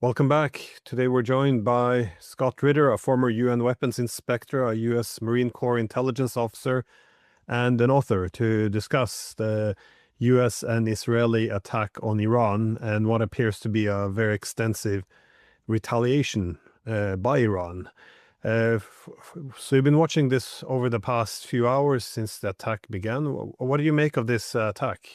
Welcome back. Today we're joined by Scott Ritter, a former UN weapons inspector, a US Marine Corps intelligence officer, and an author to discuss the US and Israeli attack on Iran and what appears to be a very extensive retaliation by Iran. So you've been watching this over the past few hours since the attack began. What do you make of this attack?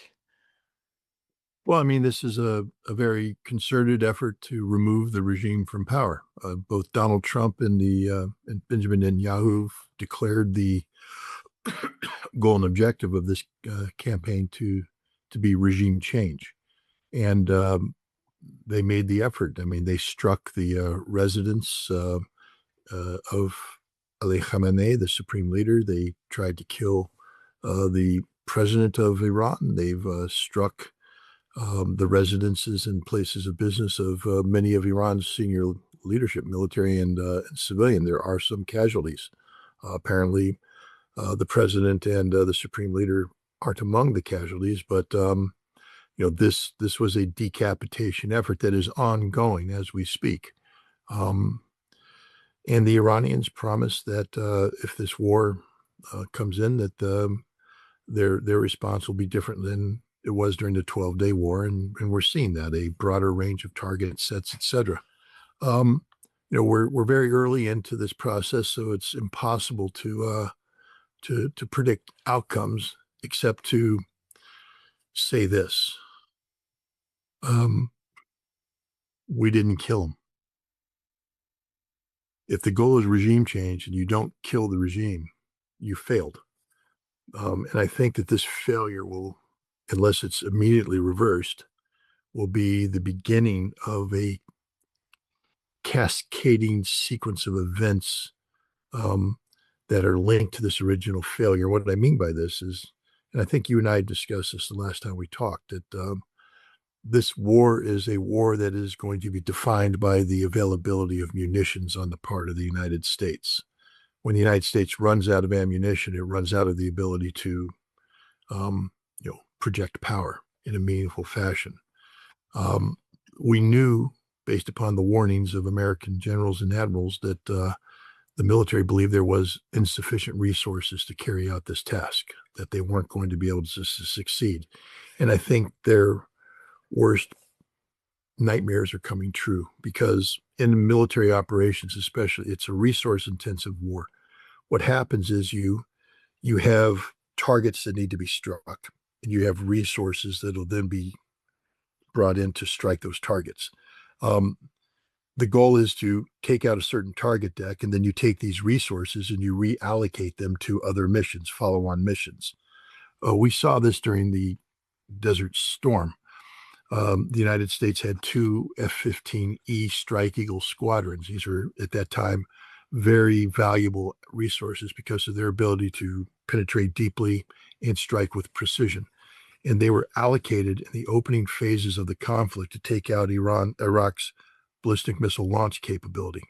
Well, I mean, this is a very concerted effort to remove the regime from power. Both Donald Trump and Benjamin Netanyahu declared the goal and objective of this campaign to be regime change, and they made the effort. I mean, they struck the residence of Ali Khamenei, the supreme leader. They tried to kill the president of Iran. They've struck the residences and places of business of many of Iran's senior leadership, military and civilian. There are some casualties. Apparently, the president and the supreme leader aren't among the casualties, but this was a decapitation effort that is ongoing as we speak. And the Iranians promised that if this war comes in, that their response will be different than it was during the 12-day war, and we're seeing that a broader range of target sets, etc. We're very early into this process, so it's impossible to predict outcomes, except to say this: we didn't kill them. If the goal is regime change and you don't kill the regime, you failed. And I think that this failure will, unless it's immediately reversed, will be the beginning of a cascading sequence of events that are linked to this original failure. What I mean by this is, and I think you and I discussed this the last time we talked, that this war is a war that is going to be defined by the availability of munitions on the part of the United States. When the United States runs out of ammunition, it runs out of the ability to project power in a meaningful fashion. We knew, based upon the warnings of American generals and admirals, that the military believed there was insufficient resources to carry out this task, that they weren't going to be able to succeed. And I think their worst nightmares are coming true, because in military operations especially, it's a resource-intensive war. What happens is you have targets that need to be struck, and you have resources that will then be brought in to strike those targets. The goal is to take out a certain target deck, and then you take these resources and you reallocate them to other missions, follow-on missions. We saw this during the Desert Storm. The United States had two F-15E Strike Eagle squadrons. These were, at that time, very valuable resources because of their ability to penetrate deeply and strike with precision. And they were allocated in the opening phases of the conflict to take out Iraq's ballistic missile launch capability.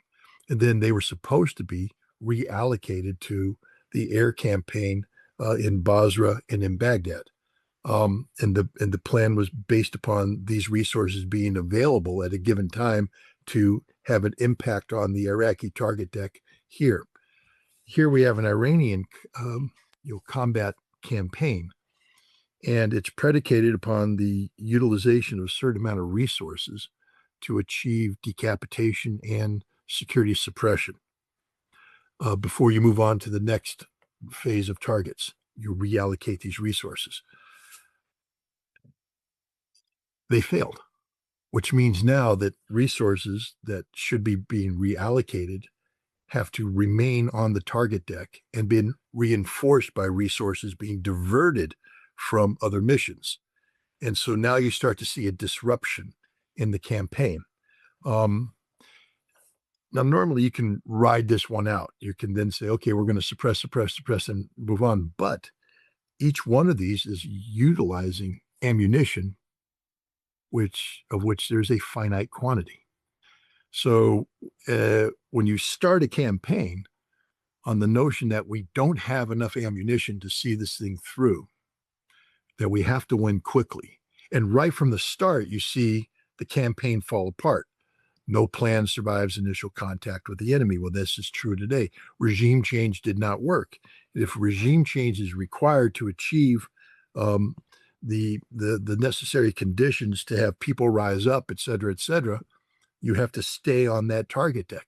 And then they were supposed to be reallocated to the air campaign in Basra and in Baghdad. And the plan was based upon these resources being available at a given time to have an impact on the Iraqi target deck here. Here we have an Iranian combat campaign, and it's predicated upon the utilization of a certain amount of resources to achieve decapitation and security suppression. Before you move on to the next phase of targets, you reallocate these resources. They failed, which means now that resources that should be being reallocated have to remain on the target deck and been reinforced by resources being diverted from other missions. And so now you start to see a disruption in the campaign. Now, normally you can ride this one out. You can then say, okay, we're going to suppress, and move on. But each one of these is utilizing ammunition, of which there's a finite quantity. So when you start a campaign on the notion that we don't have enough ammunition to see this thing through, that we have to win quickly, and right from the start, you see the campaign fall apart. No plan survives initial contact with the enemy. Well, this is true today. Regime change did not work. If regime change is required to achieve um, the necessary conditions to have people rise up, et cetera, you have to stay on that target deck,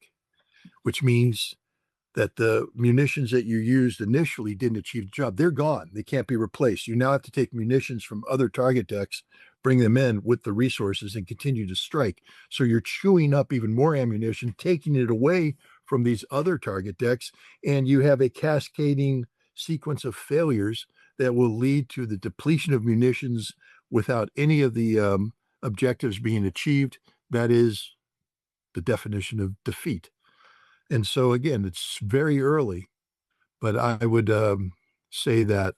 which means that the munitions that you used initially didn't achieve the job. They're gone. They can't be replaced. You now have to take munitions from other target decks, bring them in with the resources, and continue to strike. So you're chewing up even more ammunition, taking it away from these other target decks, and you have a cascading sequence of failures that will lead to the depletion of munitions without any of the objectives being achieved. That is the definition of defeat. And so, again, it's very early, but I would say that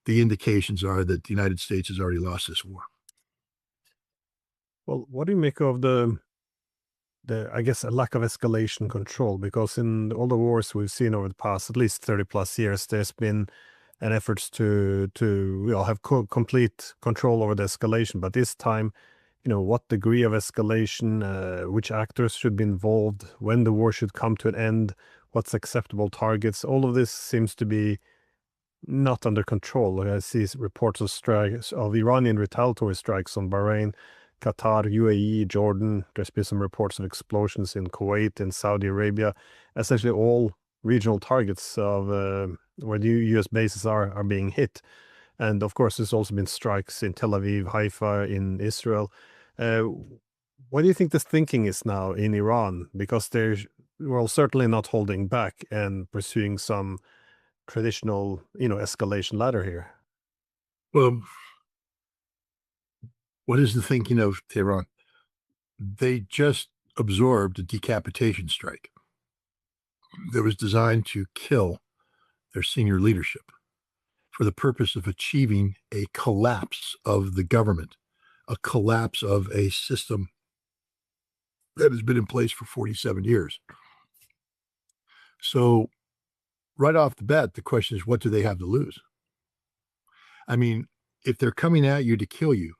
the indications are that the United States has already lost this war. Well, what do you make of the I guess a lack of escalation control? Because in all the wars we've seen over the past at least 30 plus years, there's been an efforts to have complete control over the escalation. But this time, what degree of escalation, which actors should be involved, when the war should come to an end, what's acceptable targets, all of this seems to be not under control. I see reports of strikes, of Iranian retaliatory strikes on Bahrain, Qatar, UAE, Jordan. There's been some reports of explosions in Kuwait and Saudi Arabia. Essentially, all regional targets of where the U.S. bases are being hit. And of course, there's also been strikes in Tel Aviv, Haifa, in Israel. Uh, what do you think the thinking is now in Iran? Because they're, well, certainly not holding back and pursuing some traditional, escalation ladder here. Well, what is the thinking of Tehran? They just absorbed a decapitation strike that was designed to kill their senior leadership for the purpose of achieving a collapse of the government, a collapse of a system that has been in place for 47 years. So, right off the bat, the question is, what do they have to lose? I mean, if they're coming at you to kill you,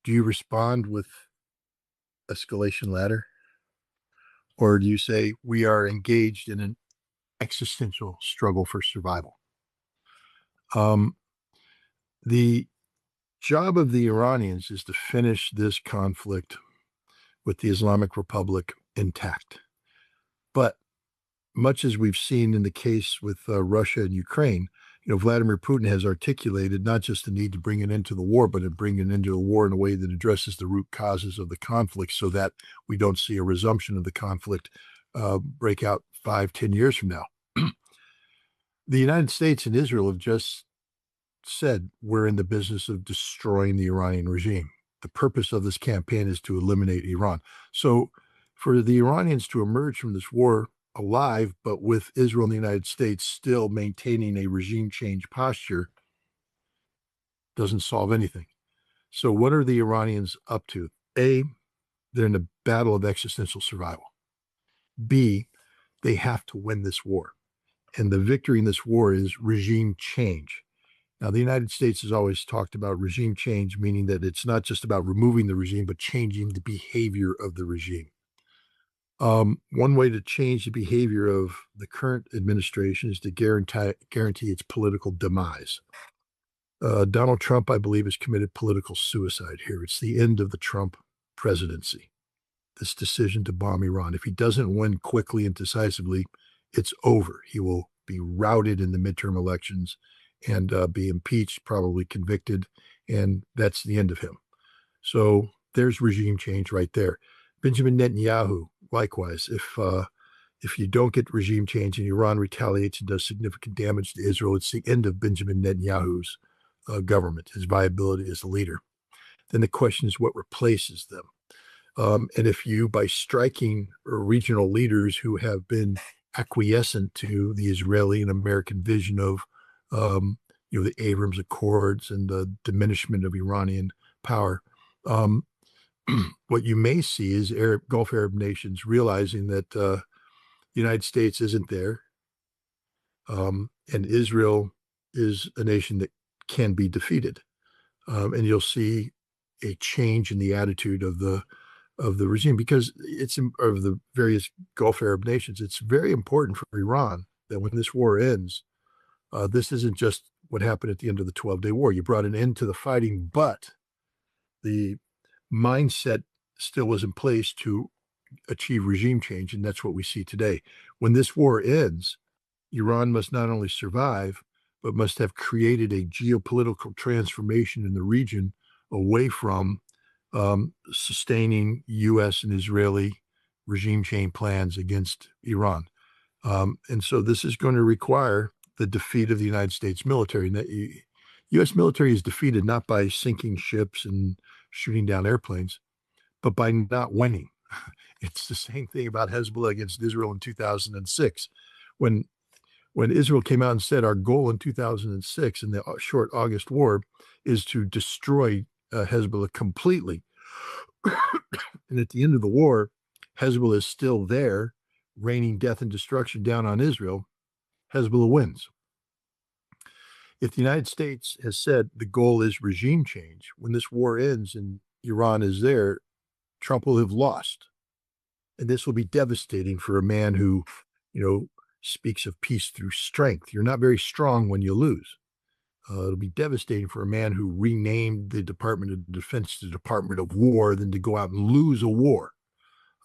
do you respond with escalation ladder? Or do you say, we are engaged in an existential struggle for survival? Um, the job of the Iranians is to finish this conflict with the Islamic Republic intact. But much as we've seen in the case with Russia and Ukraine, Vladimir Putin has articulated not just the need to bring it into the war, but to bring it into the war in a way that addresses the root causes of the conflict so that we don't see a resumption of the conflict break out 5-10 years from now. The United States and Israel have just said we're in the business of destroying the Iranian regime. The purpose of this campaign is to eliminate Iran. So for the Iranians to emerge from this war alive, but with Israel and the United States still maintaining a regime change posture, doesn't solve anything. So what are the Iranians up to? A, they're in a battle of existential survival. B, they have to win this war. And the victory in this war is regime change. Now, the United States has always talked about regime change, meaning that it's not just about removing the regime, but changing the behavior of the regime. One way to change the behavior of the current administration is to guarantee its political demise. Donald Trump, I believe, has committed political suicide here. It's the end of the Trump presidency, this decision to bomb Iran. If he doesn't win quickly and decisively, it's over. He will be routed in the midterm elections and be impeached, probably convicted, and that's the end of him. So there's regime change right there. Benjamin Netanyahu, likewise, if you don't get regime change and Iran retaliates and does significant damage to Israel, it's the end of Benjamin Netanyahu's government, his viability as a leader. Then the question is what replaces them. And if you, by striking regional leaders who have been acquiescent to the Israeli and American vision of the Abrams Accords and the diminishment of Iranian power, what you may see is Gulf Arab nations realizing that the United States isn't there, and Israel is a nation that can be defeated. And you'll see a change in the attitude of the of the regime because it's of the various Gulf Arab nations. It's very important for Iran that when this war ends, this isn't just what happened at the end of the 12-day war. You brought an end to the fighting, but the mindset still was in place to achieve regime change, and that's what we see today. When this war ends, Iran must not only survive, but must have created a geopolitical transformation in the region away from sustaining U.S. and Israeli regime change plans against Iran. And so this is going to require the defeat of the United States military. And the U.S. military is defeated not by sinking ships and shooting down airplanes, but by not winning. It's the same thing about Hezbollah against Israel in 2006. When Israel came out and said our goal in 2006 in the short August war is to destroy Hezbollah completely. And at the end of the war, Hezbollah is still there, raining death and destruction down on Israel. Hezbollah wins. If the United States has said the goal is regime change, when this war ends and Iran is there, Trump will have lost. And this will be devastating for a man who, speaks of peace through strength. You're not very strong when you lose. It'll be devastating for a man who renamed the Department of Defense to the Department of War than to go out and lose a war.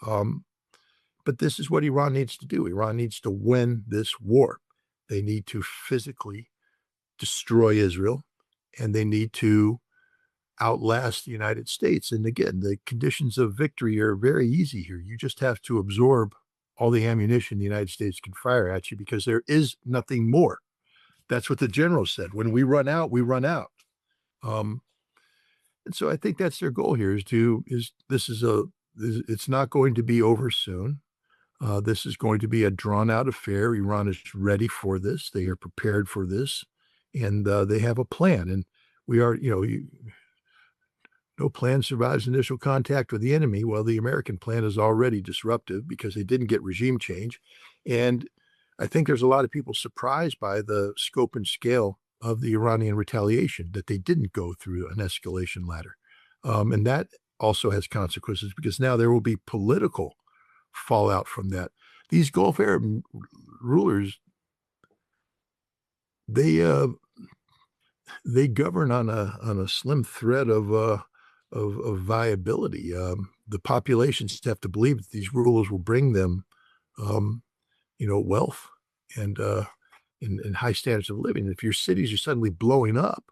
But this is what Iran needs to do. Iran needs to win this war. They need to physically destroy Israel, and they need to outlast the United States. And again, the conditions of victory are very easy here. You just have to absorb all the ammunition the United States can fire at you because there is nothing more. That's what the general said. When we run out, we run out. And so I think that's their goal here it's not going to be over soon. This is going to be a drawn out affair. Iran is ready for this. They are prepared for this, and they have a plan. And we are, no plan survives initial contact with the enemy. Well, the American plan is already disruptive because they didn't get regime change. And I think there's a lot of people surprised by the scope and scale of the Iranian retaliation, that they didn't go through an escalation ladder. And that also has consequences because now there will be political fallout from that. These Gulf Arab rulers, they govern on a slim thread of viability. The populations have to believe that these rulers will bring them, wealth and high standards of living. If your cities are suddenly blowing up,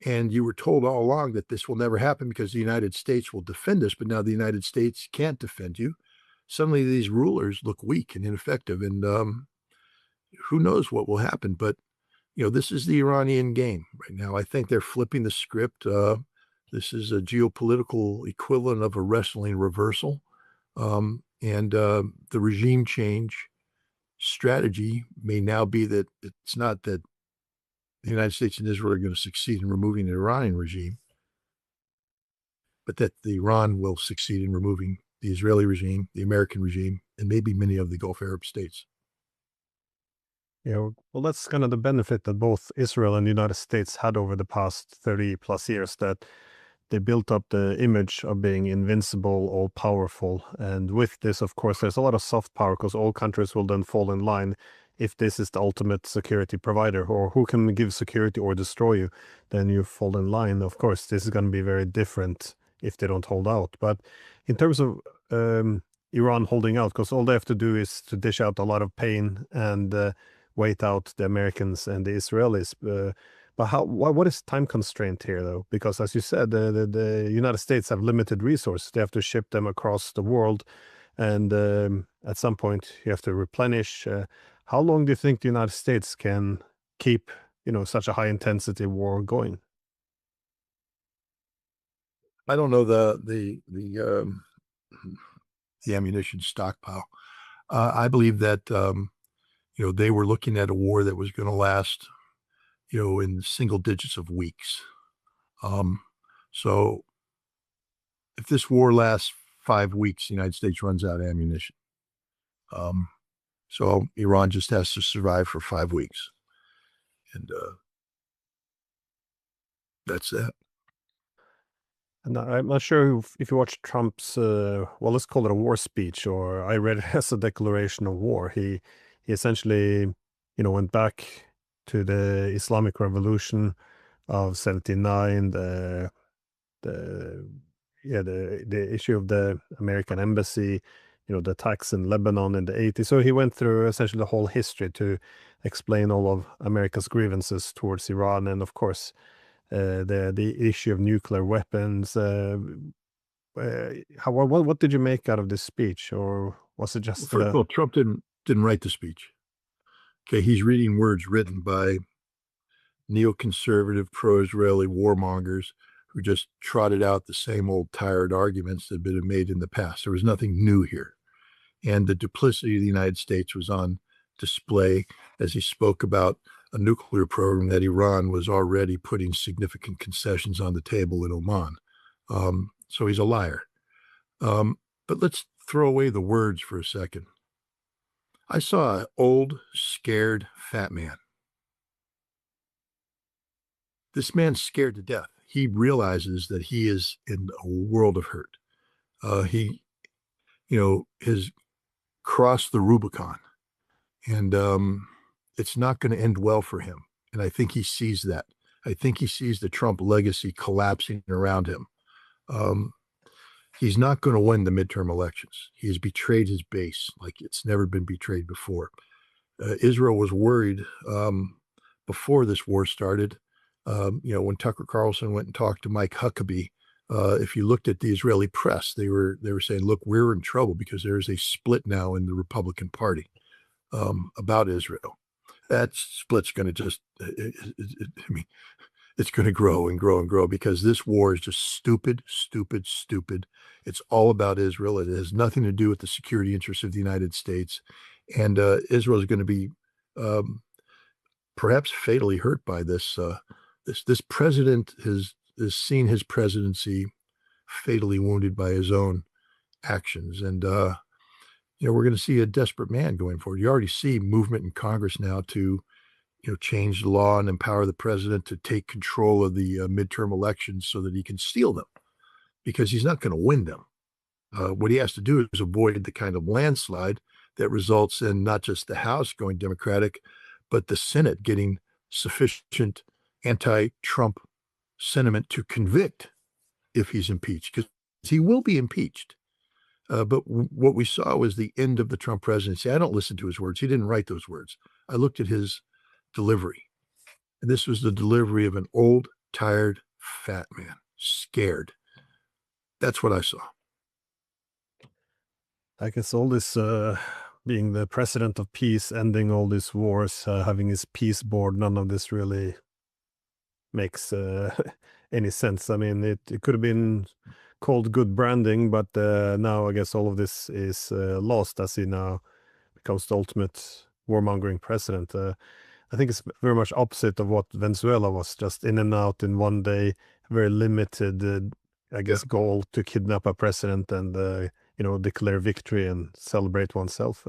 and you were told all along that this will never happen because the United States will defend us, but now the United States can't defend you, suddenly these rulers look weak and ineffective, and who knows what will happen. But this is the Iranian game right now. I think they're flipping the script. This is a geopolitical equivalent of a wrestling reversal. And the regime change strategy may now be that it's not that the United States and Israel are going to succeed in removing the Iranian regime, but that Iran will succeed in removing the Israeli regime, the American regime, and maybe many of the Gulf Arab states. Yeah, well, that's kind of the benefit that both Israel and the United States had over the past 30 plus years, that they built up the image of being invincible, all powerful. And with this, of course, there's a lot of soft power because all countries will then fall in line if this is the ultimate security provider, or who can give security or destroy you, then you fall in line. Of course, this is going to be very different if they don't hold out. But in terms of Iran holding out, because all they have to do is to dish out a lot of pain and wait out the Americans and the Israelis. But what is time constraint here, though? Because as you said, the United States have limited resources. They have to ship them across the world, and at some point you have to replenish. How long do you think the United States can keep, such a high intensity war going? I don't know the ammunition stockpile. I believe that they were looking at a war that was going to last, in single digits of weeks. So if this war lasts 5 weeks, the United States runs out of ammunition. So Iran just has to survive for 5 weeks. And that's that. And I'm not sure if you watched Trump's, well, let's call it a war speech, or I read it as a declaration of war. He essentially, went back to the Islamic Revolution of 79, the yeah, the issue of the American embassy, the attacks in Lebanon in the 80s. So he went through essentially the whole history to explain all of America's grievances towards Iran, and of course, the issue of nuclear weapons. What did you make out of this speech, or was it Well, just first of all, Trump didn't write the speech. Okay, he's reading words written by neoconservative, pro-Israeli warmongers who just trotted out the same old tired arguments that had been made in the past. There was nothing new here. And the duplicity of the United States was on display as he spoke about a nuclear program that Iran was already putting significant concessions on the table in Oman. So he's a liar. But let's throw away the words for a second. I saw an old, scared, fat man. This man's scared to death. He realizes that he is in a world of hurt. He, has crossed the Rubicon, and it's not going to end well for him. And I think he sees that. I think he sees the Trump legacy collapsing around him. He's not going to win the midterm elections. He has betrayed his base like it's never been betrayed before. Israel was worried before this war started. When Tucker Carlson went and talked to Mike Huckabee, if you looked at the Israeli press, they were saying, "Look, we're in trouble because there is a split now in the Republican Party about Israel." That split's going to it's going to grow and grow and grow because this war is just stupid, stupid, stupid. It's all about Israel. It has nothing to do with the security interests of the United States, and Israel is going to be perhaps fatally hurt by this. This president has seen his presidency fatally wounded by his own actions, and we're going to see a desperate man going forward. You already see movement in Congress now to change the law and empower the president to take control of the midterm elections so that he can steal them, because he's not going to win them. What he has to do is avoid the kind of landslide that results in not just the House going Democratic, but the Senate getting sufficient anti-Trump sentiment to convict if he's impeached, because he will be impeached. But what we saw was the end of the Trump presidency. I don't listen to his words. He didn't write those words. I looked at his delivery, and this was the delivery of an old, tired, fat man, scared. That's what I saw. I guess all this being the president of peace, ending all these wars, having his peace board, none of this really makes any sense. I mean, it could have been called good branding, but now I guess all of this is lost as he now becomes the ultimate warmongering president. I think it's very much opposite of what Venezuela was, just in and out in one day, very limited, I guess, goal to kidnap a president and declare victory and celebrate oneself.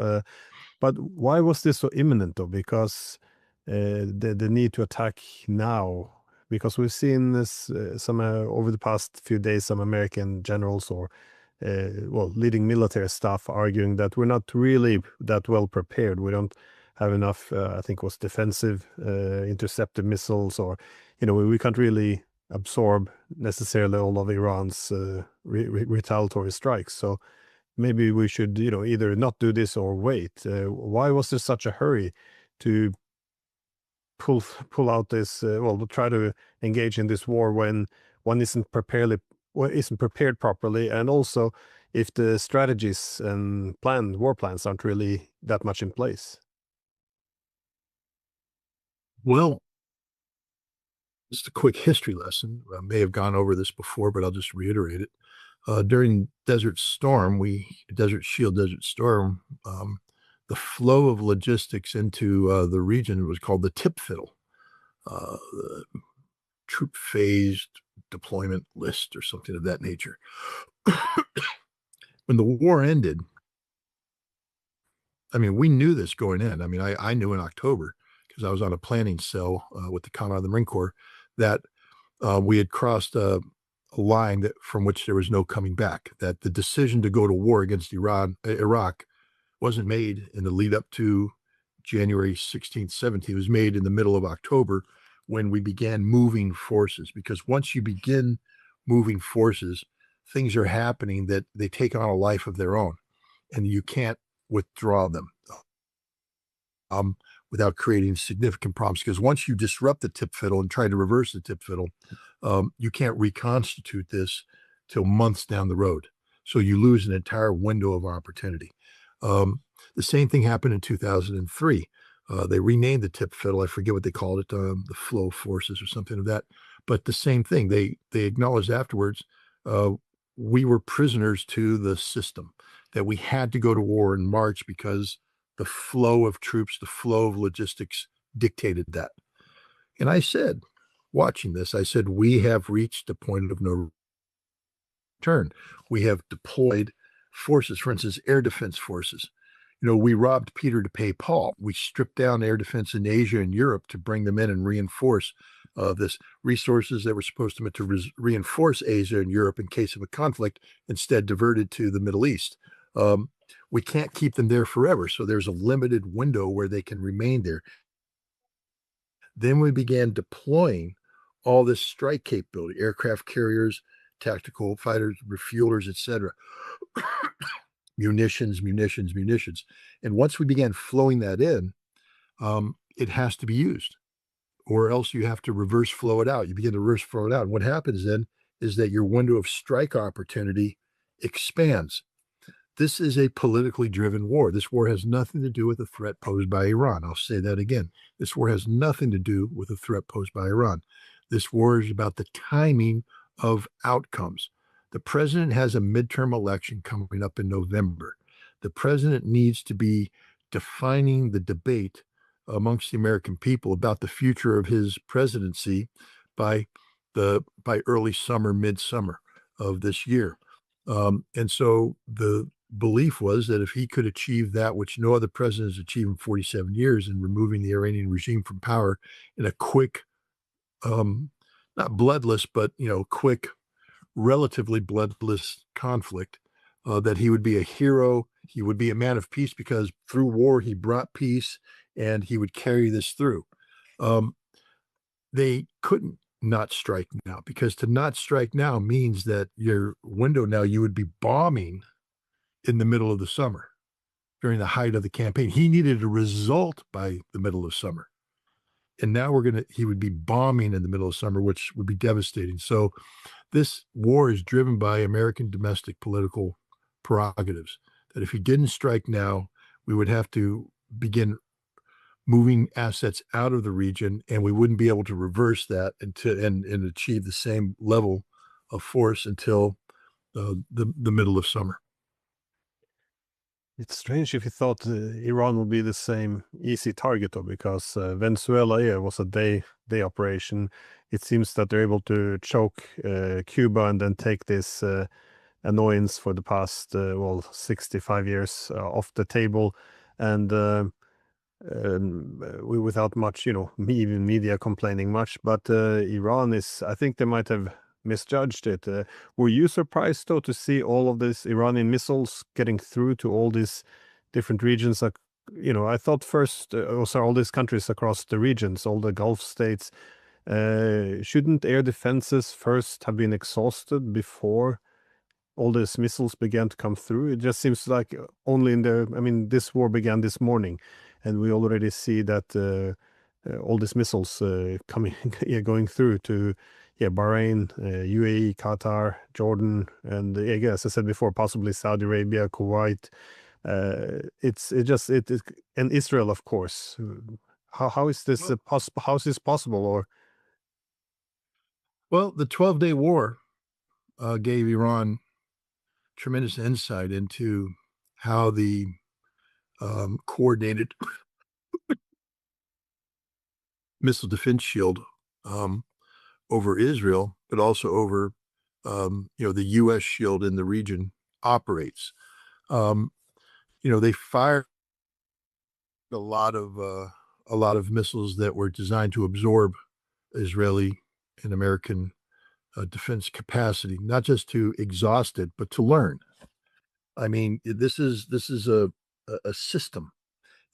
But why was this so imminent, though? Because the need to attack now, because we've seen this over the past few days, some American generals or leading military staff arguing that we're not really that well prepared. We don't have enough, I think it was defensive interceptor missiles, or we can't really absorb necessarily all of Iran's retaliatory strikes. So maybe we should, either not do this or wait. Why was there such a hurry to pull out this? Try to engage in this war when one isn't prepared properly, and also if the strategies and war plans aren't really that much in place. Well, just a quick history lesson. I may have gone over this before, but I'll just reiterate it. During Desert Shield, Desert Storm, the flow of logistics into the region was called the tip fiddle, the troop phased deployment list or something of that nature. When the war ended, I mean, we knew this going in. I mean, I knew in October, because I was on a planning cell with the Commandant of the Marine Corps, that we had crossed a a line that from which there was no coming back. That the decision to go to war against Iraq wasn't made in the lead up to January 16th, 17th. It was made in the middle of October when we began moving forces. Because once you begin moving forces, things are happening that they take on a life of their own, and you can't withdraw them um, without creating significant problems. Because once you disrupt the tip fiddle and try to reverse the tip fiddle, you can't reconstitute this till months down the road. So you lose an entire window of opportunity. Um, the same thing happened in 2003. They renamed the tip fiddle. I forget what they called it, the flow forces or something of that. But the same thing. They acknowledged afterwards uh, we were prisoners to the system, that we had to go to war in March because the flow of troops, the flow of logistics dictated that. And I said, watching this, I said, we have reached a point of no return. We have deployed forces, for instance, air defense forces. You know, we robbed Peter to pay Paul. We stripped down air defense in Asia and Europe to bring them in and reinforce this resources that were supposed to reinforce Asia and Europe in case of a conflict, instead diverted to the Middle East. Um, we can't keep them there forever. So there's a limited window where they can remain there. Then we began deploying all this strike capability, aircraft carriers, tactical fighters, refuelers, etc. munitions. And once we began flowing that in, it has to be used, or else you have to reverse flow it out. You begin to reverse flow it out. And what happens then is that your window of strike opportunity expands. This is a politically driven war. This war has nothing to do with the threat posed by Iran. I'll say that again. This war has nothing to do with the threat posed by Iran. This war is about the timing of outcomes. The president has a midterm election coming up in November. The president needs to be defining the debate amongst the American people about the future of his presidency by by early summer, midsummer of this year. And so the belief was that if he could achieve that which no other president has achieved in 47 years, in removing the Iranian regime from power in a quick, um, not bloodless, but quick, relatively bloodless conflict, that he would be a hero. He would be a man of peace because through war he brought peace, and he would carry this through. Um, they couldn't not strike now, because to not strike now means that your window now, you would be bombing in the middle of the summer during the height of the campaign. He needed a result by the middle of summer. And now he would be bombing in the middle of summer, which would be devastating. So this war is driven by American domestic political prerogatives, that if he didn't strike now, we would have to begin moving assets out of the region, and we wouldn't be able to reverse that and achieve the same level of force until the middle of summer. It's strange if you thought Iran would be the same easy target, though, because Venezuela, yeah, was a day operation. It seems that they're able to choke Cuba and then take this annoyance for the past 65 years off the table, and without much, even media complaining much. But Iran is, I think they might have misjudged it. Were you surprised, though, to see all of these Iranian missiles getting through to all these different regions? Like, I thought first, all these countries across the regions, all the Gulf states, shouldn't air defenses first have been exhausted before all these missiles began to come through? It just seems like only this war began this morning, and we already see that all these missiles coming, yeah, going through to, yeah, Bahrain, UAE, Qatar, Jordan, and as I said before, possibly Saudi Arabia, Kuwait. And Israel, of course. How is this possible? How is this possible? Or Well, the 12-day war gave Iran tremendous insight into how the coordinated missile defense shield over Israel, but also over the U.S. shield in the region operates. They fired a lot of missiles that were designed to absorb Israeli and American defense capacity, not just to exhaust it, but to learn. I mean, this is a system,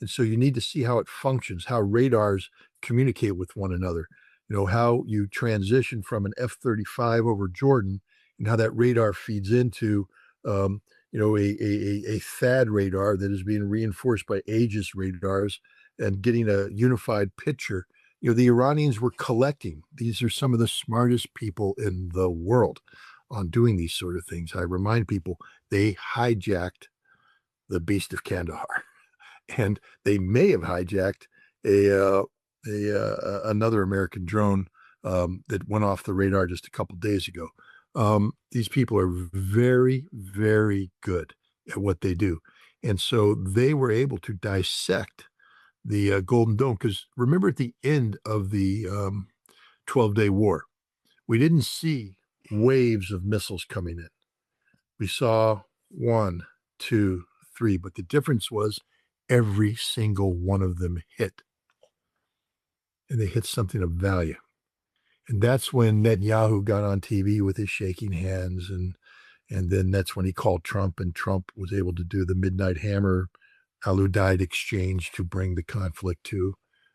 and so you need to see how it functions, how radars communicate with one another. How you transition from an F-35 over Jordan, and how that radar feeds into um, a THAAD radar that is being reinforced by Aegis radars and getting a unified picture. The Iranians were collecting. These are some of the smartest people in the world on doing these sort of things. I remind people they hijacked the Beast of Kandahar, and they may have hijacked a another American drone that went off the radar just a couple days ago. These people are very, very good at what they do, and so they were able to dissect the Golden Dome. Because remember, at the end of the 12-day war, we didn't see waves of missiles coming in. We saw one, two, three, but the difference was every single one of them hit, and they hit something of value. And that's when Netanyahu got on TV with his shaking hands, and then that's when he called Trump, and Trump was able to do the Midnight Hammer Al-Udeid exchange to bring the conflict to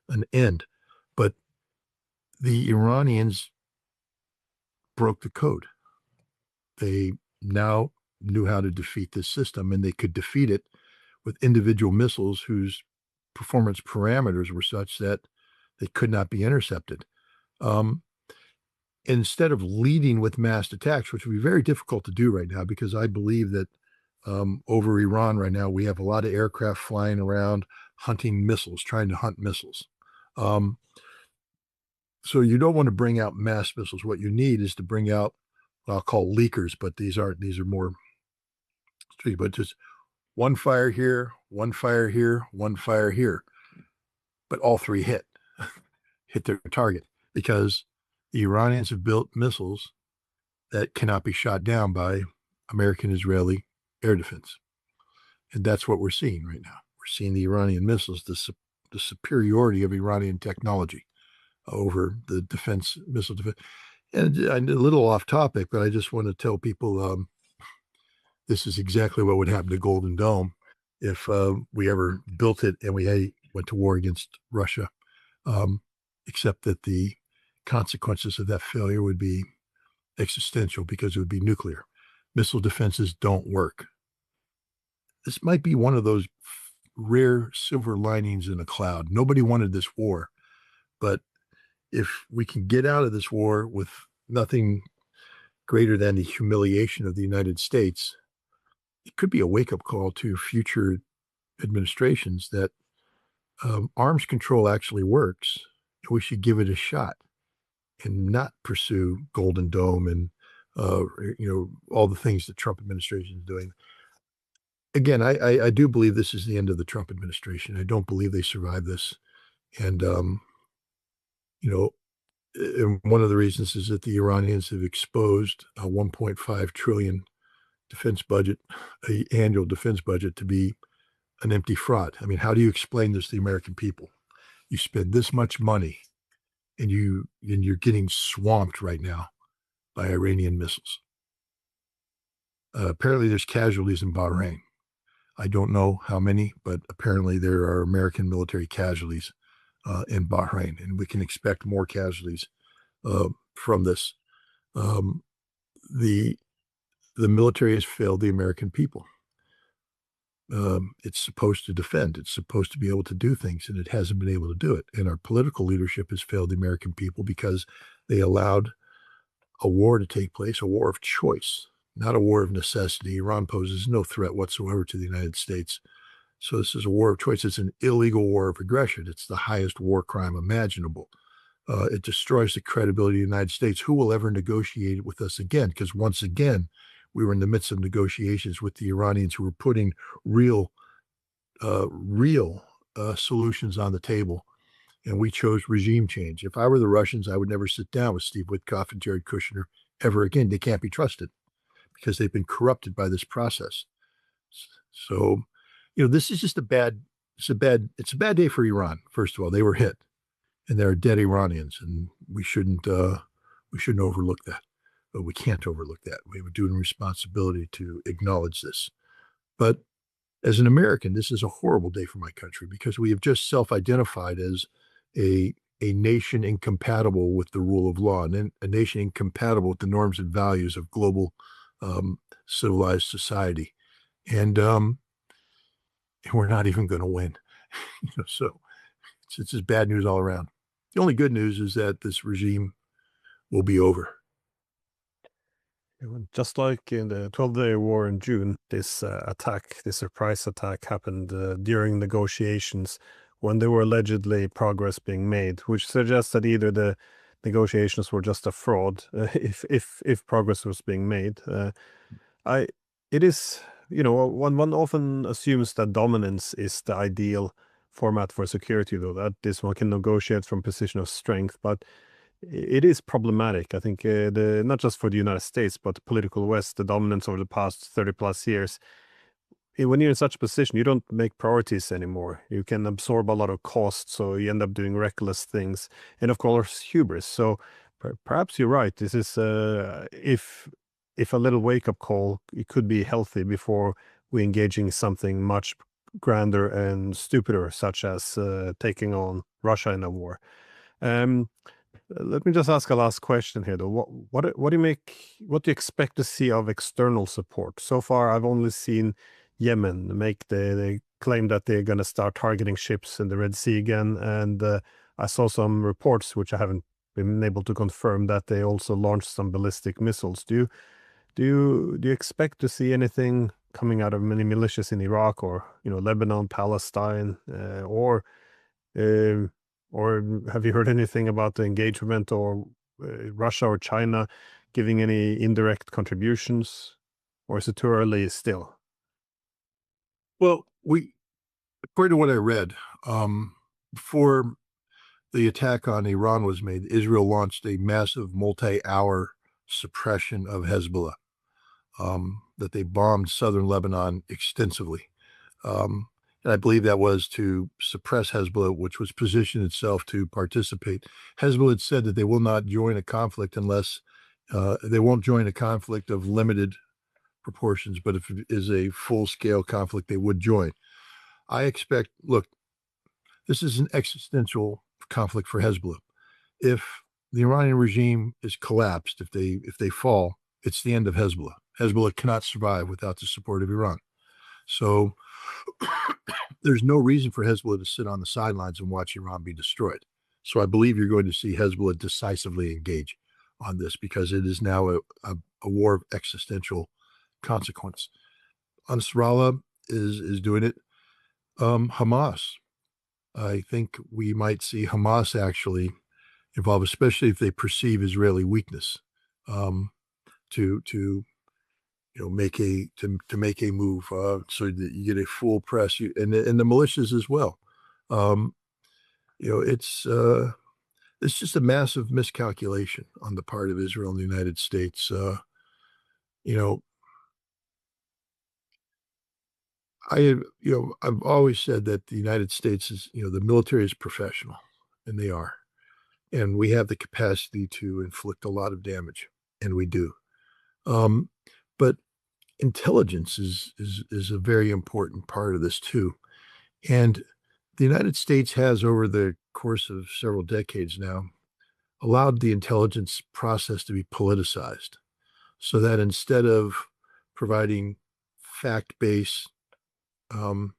an end. But the Iranians broke the code. They now knew how to defeat this system, and they could defeat it with individual missiles whose performance parameters were such that they could not be intercepted. Um, Instead of leading with mass attacks, which would be very difficult to do right now, because I believe that over Iran right now, we have a lot of aircraft flying around hunting missiles, trying to hunt missiles. Um, so you don't want to bring out mass missiles. What you need is to bring out, I'll call leakers, but these are more, but just one fire here, one fire here, one fire here, but all three hit their target, because the Iranians have built missiles that cannot be shot down by American-Israeli air defense. And that's what we're seeing right now. We're seeing the Iranian missiles, the superiority of Iranian technology over the missile defense. And a little off topic, but I just want to tell people this is exactly what would happen to Golden Dome if we ever built it and we went to war against Russia, except that the consequences of that failure would be existential, because it would be nuclear. Missile defenses don't work. This might be one of those rare silver linings in a cloud. Nobody wanted this war, but if we can get out of this war with nothing greater than the humiliation of the United States, it could be a wake-up call to future administrations that arms control actually works, and we should give it a shot and not pursue Golden Dome and all the things the Trump administration is doing. Again, I do believe this is the end of the Trump administration. I don't believe they survived this, and and one of the reasons is that the Iranians have exposed a 1.5 trillion defense budget, a annual defense budget, to be an empty fraud. I mean, how do you explain this to the American people? You spend this much money, and you're getting swamped right now by Iranian missiles. Apparently, there's casualties in Bahrain. I don't know how many, but apparently there are American military casualties in Bahrain, and we can expect more casualties from this. The military has failed the American people. It's supposed to defend. It's supposed to be able to do things, and it hasn't been able to do it. And our political leadership has failed the American people because they allowed a war to take place, a war of choice, not a war of necessity. Iran poses no threat whatsoever to the United States. So this is a war of choice. It's an illegal war of aggression. It's the highest war crime imaginable. It destroys the credibility of the United States. Who will ever negotiate with us again? Because once again, we were in the midst of negotiations with the Iranians, who were putting real solutions on the table, and we chose regime change. If I were the Russians, I would never sit down with Steve Witkoff and Jared Kushner ever again. They can't be trusted because they've been corrupted by this process. So, this is just it's a bad day for Iran. First of all, they were hit, and there are dead Iranians, and we shouldn't overlook that. But we can't overlook that. We have a duty and responsibility to acknowledge this. But as an American, this is a horrible day for my country because we have just self-identified as a nation incompatible with the rule of law, and a nation incompatible with the norms and values of global civilized society. And we're not even going to win. So it's just bad news all around. The only good news is that this regime will be over. Just like in the 12-day war in June, this attack, this surprise attack happened during negotiations when there were allegedly progress being made, which suggests that either the negotiations were just a fraud, if progress was being made. I it is, one often assumes that dominance is the ideal format for security, though that this one can negotiate from position of strength, but it is problematic. I think the not just for the United States, but the political West, the dominance over the past 30 plus years. When you're in such a position, you don't make priorities anymore. You can absorb a lot of costs, so you end up doing reckless things, and of course, hubris. So perhaps you're right. This is if a little wake up call, it could be healthy before we engaging something much grander and stupider, such as taking on Russia in a war. Um, Let me just ask a last question here, though. What do you what do you expect to see of external support? So far, I've only seen Yemen make the claim that they're going to start targeting ships in the Red Sea again, and I saw some reports which I haven't been able to confirm that they also launched some ballistic missiles. Do you expect to see anything coming out of many militias in Iraq or Lebanon, Palestine, um, or have you heard anything about the engagement or Russia or China giving any indirect contributions, or is it too early still? Well, according to what I read, before the attack on Iran was made, Israel launched a massive multi-hour suppression of Hezbollah, that they bombed southern Lebanon extensively. And I believe that was to suppress Hezbollah, which was positioned itself to participate. Hezbollah had said that they will not join a conflict unless they won't join a conflict of limited proportions, but if it is a full-scale conflict, they would join. I expect, look, this is an existential conflict for Hezbollah. If the Iranian regime is collapsed, if they fall, it's the end of Hezbollah. Hezbollah cannot survive without the support of Iran. So there's no reason for Hezbollah to sit on the sidelines and watch Iran be destroyed. So I believe you're going to see Hezbollah decisively engage on this because it is now a war of existential consequence. Nasrallah is doing it. Hamas, I think we might see Hamas actually involved, especially if they perceive Israeli weakness, to make a move so that you get a full press, and the militias as well. Um, it's just a massive miscalculation on the part of Israel and the United States. You know, I've always said that the United States is, the military is professional, and they are, and we have the capacity to inflict a lot of damage, and we do. Um, but intelligence is a very important part of this too. And the United States has, over the course of several decades now, allowed the intelligence process to be politicized, so that instead of providing fact-based, um,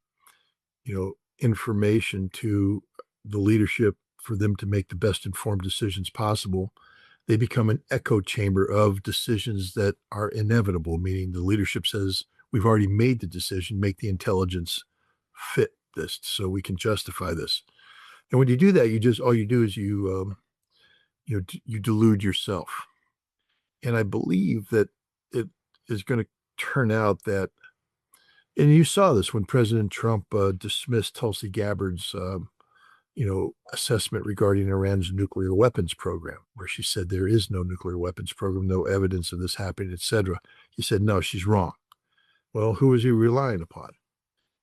information to the leadership for them to make the best informed decisions possible, they become an echo chamber of decisions that are inevitable, meaning the leadership says, we've already made the decision, make the intelligence fit this so we can justify this. And when you do that, all you do is you delude yourself. And I believe that it is going to turn out that, and you saw this when President Trump dismissed Tulsi Gabbard's assessment regarding Iran's nuclear weapons program, where she said there is no nuclear weapons program, no evidence of this happening, etc. He said, no, she's wrong. Well, who is he relying upon?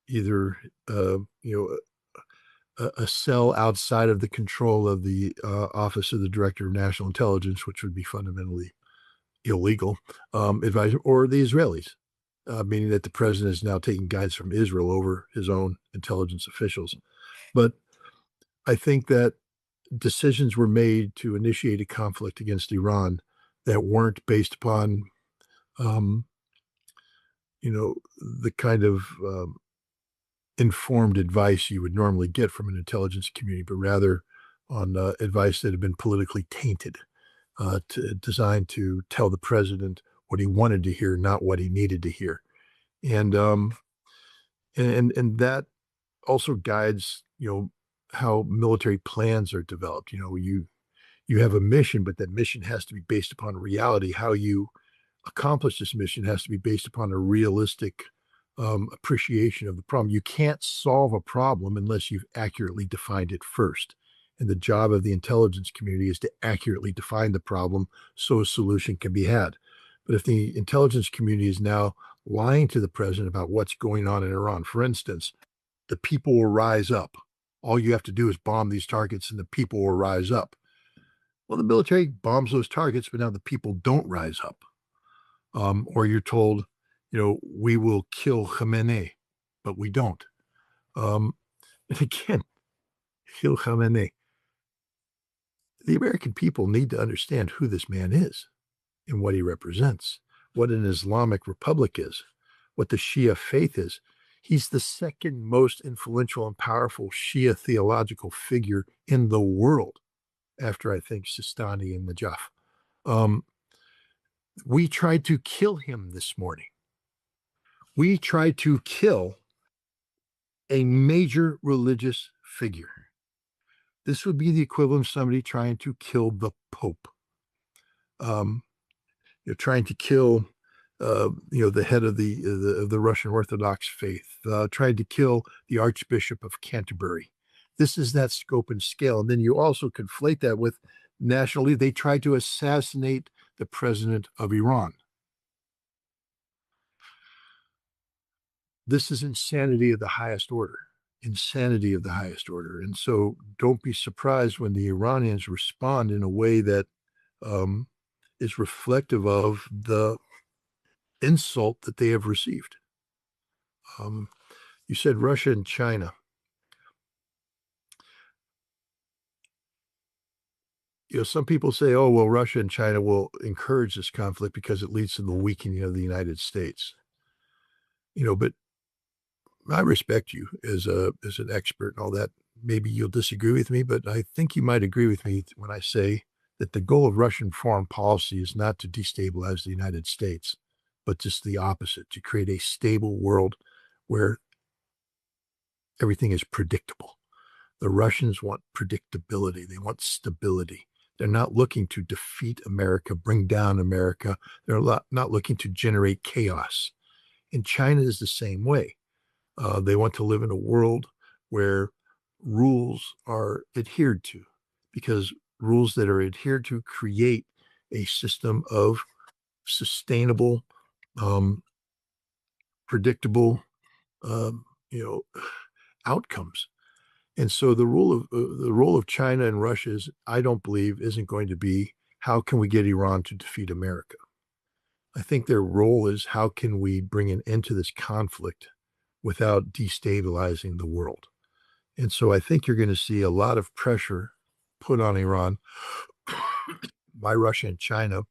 Either, a cell outside of the control of the Office of the Director of National Intelligence, which would be fundamentally illegal advisor, or the Israelis, meaning that the president is now taking guidance from Israel over his own intelligence officials. But I think that decisions were made to initiate a conflict against Iran that weren't based upon, um, the kind of informed advice you would normally get from an intelligence community, but rather on advice that had been politically tainted, designed to tell the president what he wanted to hear, not what he needed to hear. And that also guides, how military plans are developed. You have a mission, but that mission has to be based upon reality. How you accomplish this mission has to be based upon a realistic appreciation of the problem. You can't solve a problem unless you've accurately defined it first. And the job of the intelligence community is to accurately define the problem so a solution can be had. But if the intelligence community is now lying to the president about what's going on in Iran, for instance, the people will rise up. All you have to do is bomb these targets and the people will rise up. Well, the military bombs those targets, but now the people don't rise up. Or you're told, we will kill Khamenei, but we don't. And again, kill Khamenei. The American people need to understand who this man is and what he represents, what an Islamic republic is, what the Shia faith is. He's the second most influential and powerful Shia theological figure in the world, after I think Sistani and Najaf. We tried to kill him this morning. We tried to kill a major religious figure. This would be the equivalent of somebody trying to kill the Pope. You're trying to kill, the head of the Russian Orthodox faith. Tried to kill the Archbishop of Canterbury. This is that scope and scale. And then you also conflate that with nationally. They tried to assassinate the president of Iran. This is insanity of the highest order. Insanity of the highest order. And so don't be surprised when the Iranians respond in a way that is reflective of the insult that they have received. You said Russia and China. Some people say, oh, well, Russia and China will encourage this conflict because it leads to the weakening of the United States. But I respect you as an expert and all that. Maybe you'll disagree with me, but I think you might agree with me when I say that the goal of Russian foreign policy is not to destabilize the United States, but just the opposite, to create a stable world where everything is predictable. The Russians want predictability. They want stability. They're not looking to defeat America, bring down America. They're not looking to generate chaos. And China is the same way. They want to live in a world where rules are adhered to, because rules that are adhered to create a system of sustainable, predictable, outcomes. And so the role of China and Russia is, I don't believe, isn't going to be how can we get Iran to defeat America. I think their role is how can we bring an end to this conflict without destabilizing the world. And so I think you're going to see a lot of pressure put on Iran by Russia and China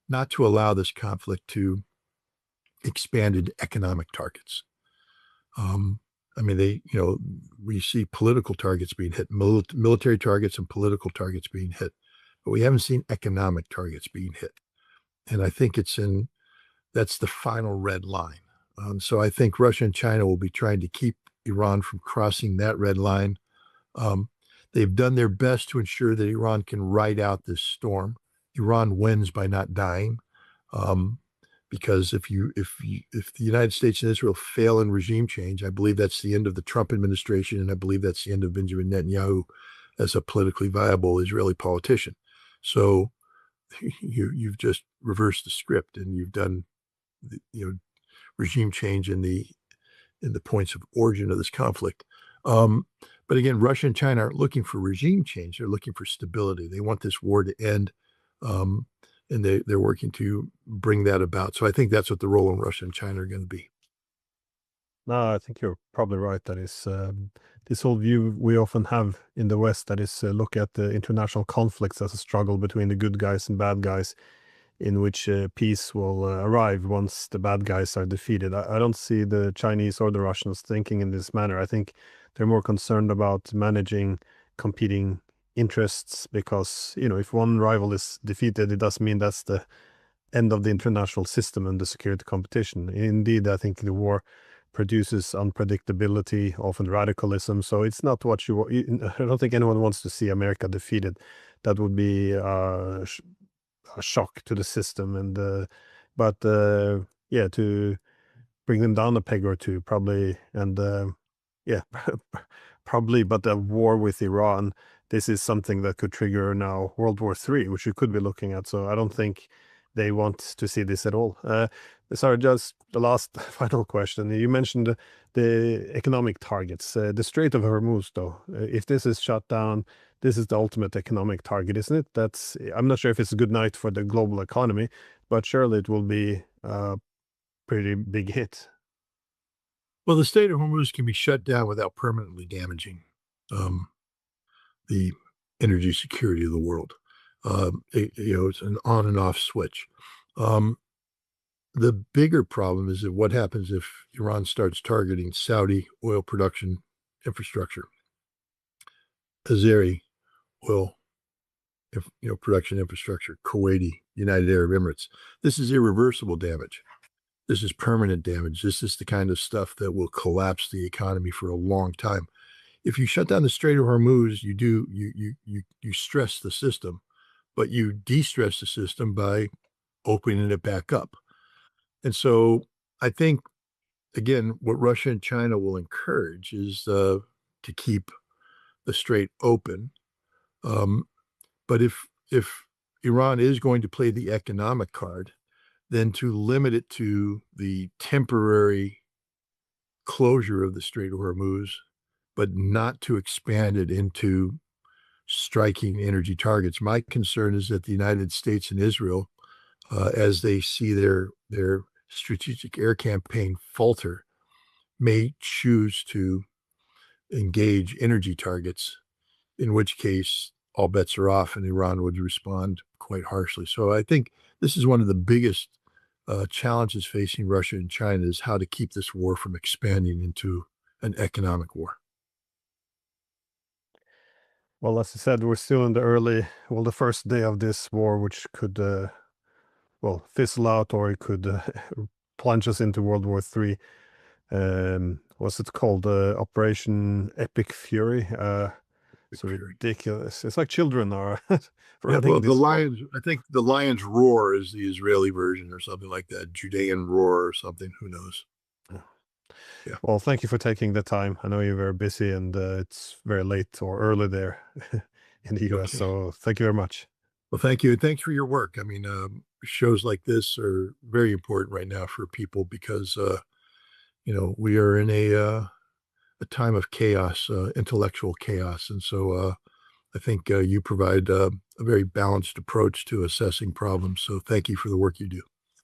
not to allow this conflict to expand into economic targets. We see political targets being hit, military targets and political targets being hit, but we haven't seen economic targets being hit. And I think that's the final red line. So I think Russia and China will be trying to keep Iran from crossing that red line. They've done their best to ensure that Iran can ride out this storm. Iran wins by not dying, because if the United States and Israel fail in regime change, I believe that's the end of the Trump administration, and I believe that's the end of Benjamin Netanyahu as a politically viable Israeli politician. So you've just reversed the script, and you've done regime change in the points of origin of this conflict. But again, Russia and China aren't looking for regime change. They're looking for stability. They want this war to end and they're working to bring that about. So I think that's what the role in Russia and China are going to be. No, I think you're probably right. That is this whole view we often have in the West, that is look at the international conflicts as a struggle between the good guys and bad guys, in which peace will arrive once the bad guys are defeated. I don't see the Chinese or the Russians thinking in this manner. I think they're more concerned about managing competing interests, because, if one rival is defeated, it doesn't mean that's the end of the international system and the security competition. Indeed, I think the war produces unpredictability, often radicalism. So it's not what I don't think anyone wants to see America defeated. That would be a shock to the system. But yeah, to bring them down a peg or two, probably. And yeah, probably. But a war with Iran, this is something that could trigger now World War III, which we could be looking at. So I don't think they want to see this at all. Sorry, just the last final question. You mentioned the economic targets. The Strait of Hormuz, though, if this is shut down, this is the ultimate economic target, isn't it? I'm not sure if it's a good night for the global economy, but surely it will be a pretty big hit. Well, the Strait of Hormuz can be shut down without permanently damaging um, the energy security of the world. It's an on and off switch. Um, the bigger problem is that what happens if Iran starts targeting Saudi oil production infrastructure, Azeri oil production infrastructure, Kuwaiti, United Arab Emirates. This is irreversible damage. This is permanent damage. This is the kind of stuff that will collapse the economy for a long time. If you shut down the Strait of Hormuz, you stress the system, but you de-stress the system by opening it back up. And so I think, again, what Russia and China will encourage is to keep the strait open. But if Iran is going to play the economic card, then to limit it to the temporary closure of the Strait of Hormuz, but not to expand it into striking energy targets. My concern is that the United States and Israel, as they see their strategic air campaign falter, may choose to engage energy targets, in which case all bets are off and Iran would respond quite harshly. So I think this is one of the biggest challenges facing Russia and China, is how to keep this war from expanding into an economic war. Well, as I said, we're still in the first day of this war, which could, fizzle out, or it could plunge us into World War III. What's it called? Operation Epic Fury. It's ridiculous. It's like children are Yeah, well, running this war. I think the lion's roar is the Israeli version or something like that. Judean roar or something. Who knows? Yeah. Yeah. Well, thank you for taking the time. I know you're very busy, and it's very late or early there in the US. Okay. So thank you very much. Well, thank you. And thanks for your work. I mean, shows like this are very important right now for people because, we are in a time of chaos, intellectual chaos. And so I think you provide a very balanced approach to assessing problems. So thank you for the work you do.